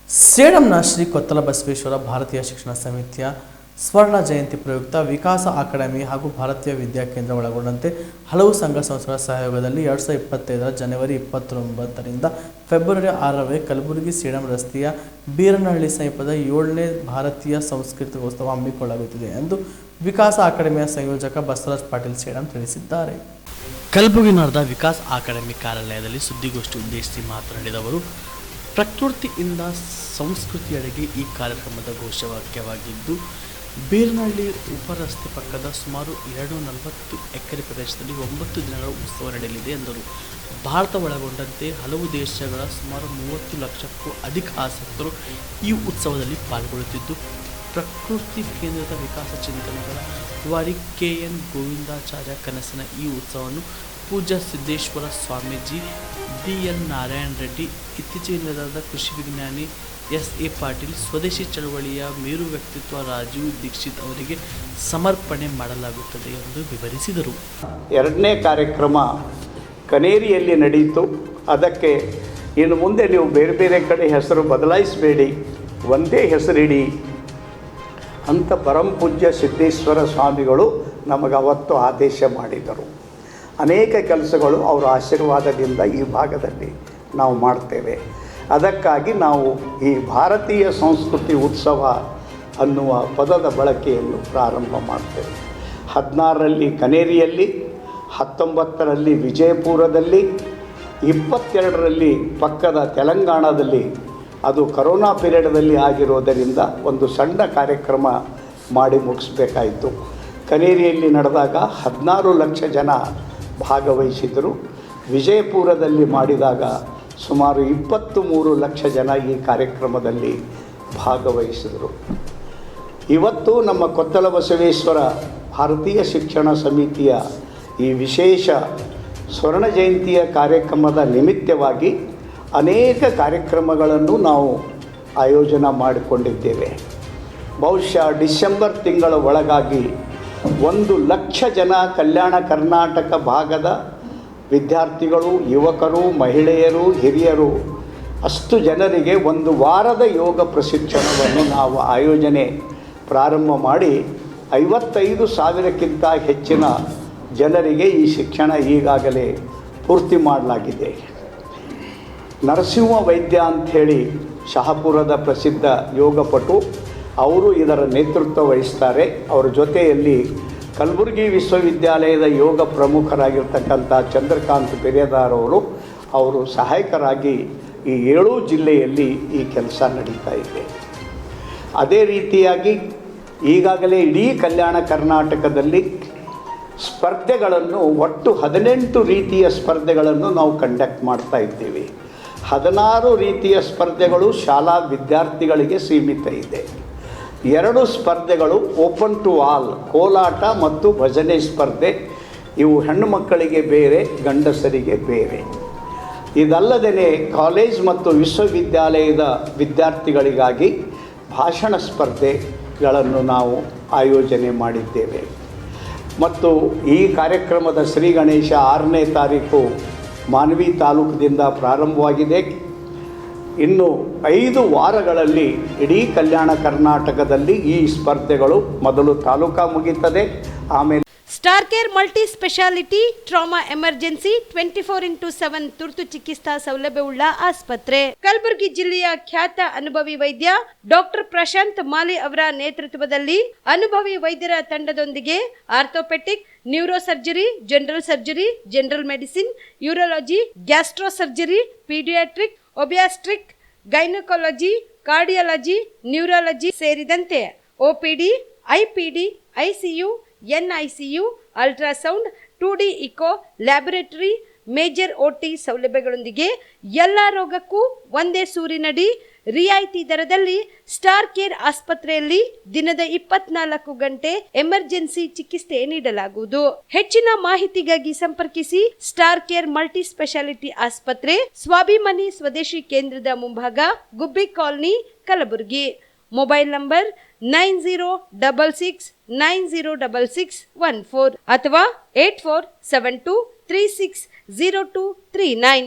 ಸೇಡಂನ ಶ್ರೀ ಕೊತ್ತಲ ಬಸವೇಶ್ವರ ಭಾರತೀಯ ಶಿಕ್ಷಣ ಸಮಿತಿಯ ಸ್ವರ್ಣ ಜಯಂತಿ ಪ್ರಯುಕ್ತ ವಿಕಾಸ ಅಕಾಡೆಮಿ ಹಾಗೂ ಭಾರತೀಯ ವಿದ್ಯಾಕೇಂದ್ರ ಒಳಗೊಂಡಂತೆ ಹಲವು ಸಂಘ ಸಂಸ್ಥೆಗಳ ಸಹಯೋಗದಲ್ಲಿ 2025 ಜನವರಿ 29ರಿಂದ ಫೆಬ್ರವರಿ 6ರವರೆಗೆ ಕಲಬುರಗಿ ಸೇಡಂ ರಸ್ತೆಯ ಬೀರನಹಳ್ಳಿ ಸಮೀಪದ 7ನೇ ಭಾರತೀಯ ಸಾಂಸ್ಕೃತಿಕೋತ್ಸವ ಹಮ್ಮಿಕೊಳ್ಳಲಾಗುತ್ತಿದೆ ಎಂದು ವಿಕಾಸ ಅಕಾಡೆಮಿಯ ಸಂಯೋಜಕ ಬಸವರಾಜ್ ಪಾಟೀಲ್ ಸೇಡಂ ತಿಳಿಸಿದ್ದಾರೆ. ಕಲಬುರಗಿ ನಡೆದ ವಿಕಾಸ ಅಕಾಡೆಮಿ ಕಾರ್ಯಾಲಯದಲ್ಲಿ ಸುದ್ದಿಗೋಷ್ಠಿ ಉದ್ದೇಶಿಸಿ ಮಾತನಾಡಿದ ಅವರು, ಪ್ರಕೃತಿಯಿಂದ ಸಂಸ್ಕೃತಿಯೆಡೆಗೆ ಈ ಕಾರ್ಯಕ್ರಮದ ಘೋಷವಾಕ್ಯವಾಗಿದ್ದು, ಬೀರನಹಳ್ಳಿ ಉಪರಸ್ತೆ ಪಕ್ಕದ ಸುಮಾರು 240 ಎಕರೆ ಪ್ರದೇಶದಲ್ಲಿ 9 ದಿನಗಳ ಉತ್ಸವ ನಡೆಯಲಿದೆ ಎಂದರು. ಭಾರತ ಒಳಗೊಂಡಂತೆ ಹಲವು ದೇಶಗಳ ಸುಮಾರು 30 ಲಕ್ಷಕ್ಕೂ ಅಧಿಕ ಆಸಕ್ತರು ಈ ಉತ್ಸವದಲ್ಲಿ ಪಾಲ್ಗೊಳ್ಳುತ್ತಿದ್ದು, ಪ್ರಕೃತಿ ಕೇಂದ್ರಿತ ವಿಕಾಸ ಚಿಂತನೆಗಳ ವಾರಿ KN ಗೋವಿಂದಾಚಾರ್ಯ ಕನಸಿನ ಈ ಉತ್ಸವವನ್ನು ಪೂಜ್ಯ ಸಿದ್ದೇಶ್ವರ ಸ್ವಾಮೀಜಿ, DN ನಾರಾಯಣ ರೆಡ್ಡಿ, ಇತ್ತೀಚೆಗೆ ನಡೆದ ಕೃಷಿ ವಿಜ್ಞಾನಿ SA ಪಾಟೀಲ್, ಸ್ವದೇಶಿ ಚಳವಳಿಯ ಮೇರು ವ್ಯಕ್ತಿತ್ವ ರಾಜೀವ್ ದೀಕ್ಷಿತ್ ಅವರಿಗೆ ಸಮರ್ಪಣೆ ಮಾಡಲಾಗುತ್ತದೆ ಎಂದು ವಿವರಿಸಿದರು. ಎರಡನೇ ಕಾರ್ಯಕ್ರಮ ಕನೇರಿಯಲ್ಲಿ ನಡೆಯಿತು. ಅದಕ್ಕೆ ಇನ್ನು ಮುಂದೆ ನೀವು ಬೇರೆ ಬೇರೆ ಕಡೆ ಹೆಸರು ಬದಲಾಯಿಸಬೇಡಿ, ಒಂದೇ ಹೆಸರಿಡಿ ಅಂತ ಪರಮ ಪೂಜ್ಯ ಸಿದ್ದೇಶ್ವರ ಸ್ವಾಮಿಗಳು ನಮಗೆ ಅವತ್ತು ಆದೇಶ ಮಾಡಿದರು. ಅನೇಕ ಕೆಲಸಗಳು ಅವರ ಆಶೀರ್ವಾದದಿಂದ ಈ ಭಾಗದಲ್ಲಿ ನಾವು ಮಾಡ್ತೇವೆ. ಅದಕ್ಕಾಗಿ ನಾವು ಈ ಭಾರತೀಯ ಸಂಸ್ಕೃತಿ ಉತ್ಸವ ಅನ್ನುವ ಪದದ ಬಳಕೆಯನ್ನು ಪ್ರಾರಂಭ ಮಾಡ್ತೇವೆ. 16ರಲ್ಲಿ ಕನೇರಿಯಲ್ಲಿ, 19ರಲ್ಲಿ ವಿಜಯಪುರದಲ್ಲಿ, 22ರಲ್ಲಿ ಪಕ್ಕದ ತೆಲಂಗಾಣದಲ್ಲಿ. ಅದು ಕರೋನಾ ಪೀರಿಯಡ್ದಲ್ಲಿ ಆಗಿರೋದರಿಂದ ಒಂದು ಸಣ್ಣ ಕಾರ್ಯಕ್ರಮ ಮಾಡಿ ಮುಗಿಸ್ಬೇಕಾಯಿತು. ಕನೇರಿಯಲ್ಲಿ ನಡೆದಾಗ 16 ಲಕ್ಷ ಜನ ಭಾಗವಹಿಸಿದರು. ವಿಜಯಪುರದಲ್ಲಿ ಮಾಡಿದಾಗ ಸುಮಾರು 23 ಲಕ್ಷ ಜನ ಈ ಕಾರ್ಯಕ್ರಮದಲ್ಲಿ ಭಾಗವಹಿಸಿದರು. ಇವತ್ತು ನಮ್ಮ ಕೊತ್ತಲ ಬಸವೇಶ್ವರ ಭಾರತೀಯ ಶಿಕ್ಷಣ ಸಮಿತಿಯ ಈ ವಿಶೇಷ ಸ್ವರ್ಣ ಜಯಂತಿಯ ಕಾರ್ಯಕ್ರಮದ ನಿಮಿತ್ತವಾಗಿ ಅನೇಕ ಕಾರ್ಯಕ್ರಮಗಳನ್ನು ನಾವು ಆಯೋಜನೆ ಮಾಡಿಕೊಂಡಿದ್ದೇವೆ. ಬಹುಶಃ ಡಿಸೆಂಬರ್ ತಿಂಗಳ ಒಳಗಾಗಿ 1 ಲಕ್ಷ ಜನ ಕಲ್ಯಾಣ ಕರ್ನಾಟಕ ಭಾಗದ ವಿದ್ಯಾರ್ಥಿಗಳು, ಯುವಕರು, ಮಹಿಳೆಯರು, ಹಿರಿಯರು ಅಷ್ಟು ಜನರಿಗೆ 1 ವಾರದ ಯೋಗ ಪ್ರಶಿಕ್ಷಣವನ್ನು ನಾವು ಆಯೋಜನೆ ಪ್ರಾರಂಭ ಮಾಡಿ 55,000ಕ್ಕಿಂತ ಹೆಚ್ಚಿನ ಜನರಿಗೆ ಈ ಶಿಕ್ಷಣ ಈಗಾಗಲೇ ಪೂರ್ತಿ ಮಾಡಲಾಗಿದೆ. ನರಸಿಂಹ ವೈದ್ಯ ಅಂಥೇಳಿ ಶಹಾಪುರದ ಪ್ರಸಿದ್ಧ ಯೋಗಪಟು, ಅವರು ಇದರ ನೇತೃತ್ವ ವಹಿಸ್ತಾರೆ. ಅವರ ಜೊತೆಯಲ್ಲಿ ಕಲಬುರಗಿ ವಿಶ್ವವಿದ್ಯಾಲಯದ ಯೋಗ ಪ್ರಮುಖರಾಗಿರ್ತಕ್ಕಂಥ ಚಂದ್ರಕಾಂತ್ ಪೆರೇದಾರ್ ಅವರು ಸಹಾಯಕರಾಗಿ ಈ 7 ಜಿಲ್ಲೆಯಲ್ಲಿ ಈ ಕೆಲಸ ನಡೀತಾ ಇದೆ. ಅದೇ ರೀತಿಯಾಗಿ ಈಗಾಗಲೇ ಇಡೀ ಕಲ್ಯಾಣ ಕರ್ನಾಟಕದಲ್ಲಿ ಸ್ಪರ್ಧೆಗಳನ್ನು ಒಟ್ಟು 18 ರೀತಿಯ ಸ್ಪರ್ಧೆಗಳನ್ನು ನಾವು ಕಂಡಕ್ಟ್ ಮಾಡ್ತಾ ಇದ್ದೀವಿ. 16 ರೀತಿಯ ಸ್ಪರ್ಧೆಗಳು ಶಾಲಾ ವಿದ್ಯಾರ್ಥಿಗಳಿಗೆ ಸೀಮಿತ ಇದೆ. 2 ಸ್ಪರ್ಧೆಗಳು ಓಪನ್ ಟು ಆಲ್, ಕೋಲಾಟ ಮತ್ತು ಭಜನೆ ಸ್ಪರ್ಧೆ. ಇವು ಹೆಣ್ಣು ಮಕ್ಕಳಿಗೆ ಬೇರೆ, ಗಂಡಸರಿಗೆ ಬೇರೆ. ಇದಲ್ಲದೆ ಕಾಲೇಜ್ ಮತ್ತು ವಿಶ್ವವಿದ್ಯಾಲಯದ ವಿದ್ಯಾರ್ಥಿಗಳಿಗಾಗಿ ಭಾಷಣ ಸ್ಪರ್ಧೆಗಳನ್ನು ನಾವು ಆಯೋಜನೆ ಮಾಡಿದ್ದೇವೆ. ಮತ್ತು ಈ ಕಾರ್ಯಕ್ರಮದ ಶ್ರೀ ಗಣೇಶ 6ನೇ ತಾರೀಕು ಮಾನ್ವಿ ತಾಲೂಕಿನಿಂದ ಪ್ರಾರಂಭವಾಗಿದೆ. ಇನ್ನು 5 ವಾರಗಳಲ್ಲಿ ಇಡೀ ಕಲ್ಯಾಣ ಕರ್ನಾಟಕದಲ್ಲಿ ಈ ಸ್ಪರ್ಧೆಗಳು ಮೊದಲು ತಾಲೂಕಾ ಮುಗಿಯುತ್ತದೆ. ಆಮೇಲೆ star care multi speciality trauma emergency 24x7 ತುರ್ತು ಚಿಕಿತ್ಸಾ ಸೌಲಭ್ಯವುಳ್ಳ ಆಸ್ಪತ್ರೆ. ಕಲಬುರಗಿ ಜಿಲ್ಲೆಯ ಖ್ಯಾತ ಅನುಭವಿ ವೈದ್ಯ ಡಾಕ್ಟರ್ ಪ್ರಶಾಂತ್ ಮಾಲಿ ಅವರ ನೇತೃತ್ವದಲ್ಲಿ ಅನುಭವಿ ವೈದ್ಯರ ತಂಡದೊಂದಿಗೆ orthopaedic, neuro surgery, general surgery, general medicine, urology, gastro surgery, paediatric, obstetric, gynaecology, cardiology, neurology ಸೇರಿದಂತೆ OPD, IPD, ICU, NICU, ultrasound, 2D echo, laboratory, major OT ಸೌಲಭ್ಯಗಳೊಂದಿಗೆ ಎಲ್ಲ ರೋಗಕ್ಕೂ ಒಂದೇ ಸೂರಿನಡಿ ರಿಯಾಯಿತಿ ದರದಲ್ಲಿ ಸ್ಟಾರ್ ಕೇರ್ ಆಸ್ಪತ್ರೆಯಲ್ಲಿ ದಿನದ 24 ಗಂಟೆ ಎಮರ್ಜೆನ್ಸಿ ಚಿಕಿತ್ಸೆ ನೀಡಲಾಗುವುದು. ಹೆಚ್ಚಿನ ಮಾಹಿತಿಗಾಗಿ ಸಂಪರ್ಕಿಸಿ ಸ್ಟಾರ್ ಕೇರ್ ಮಲ್ಟಿ ಸ್ಪೆಷಾಲಿಟಿ ಆಸ್ಪತ್ರೆ, ಸ್ವಾಭಿಮಾನಿ ಸ್ವದೇಶಿ ಕೇಂದ್ರದ ಮುಂಭಾಗ, ಗುಬ್ಬಿ ಕಾಲನಿ, ಕಲಬುರಗಿ. ಮೊಬೈಲ್ ನಂಬರ್ 9066906614 ಅಥವಾ 8472360239.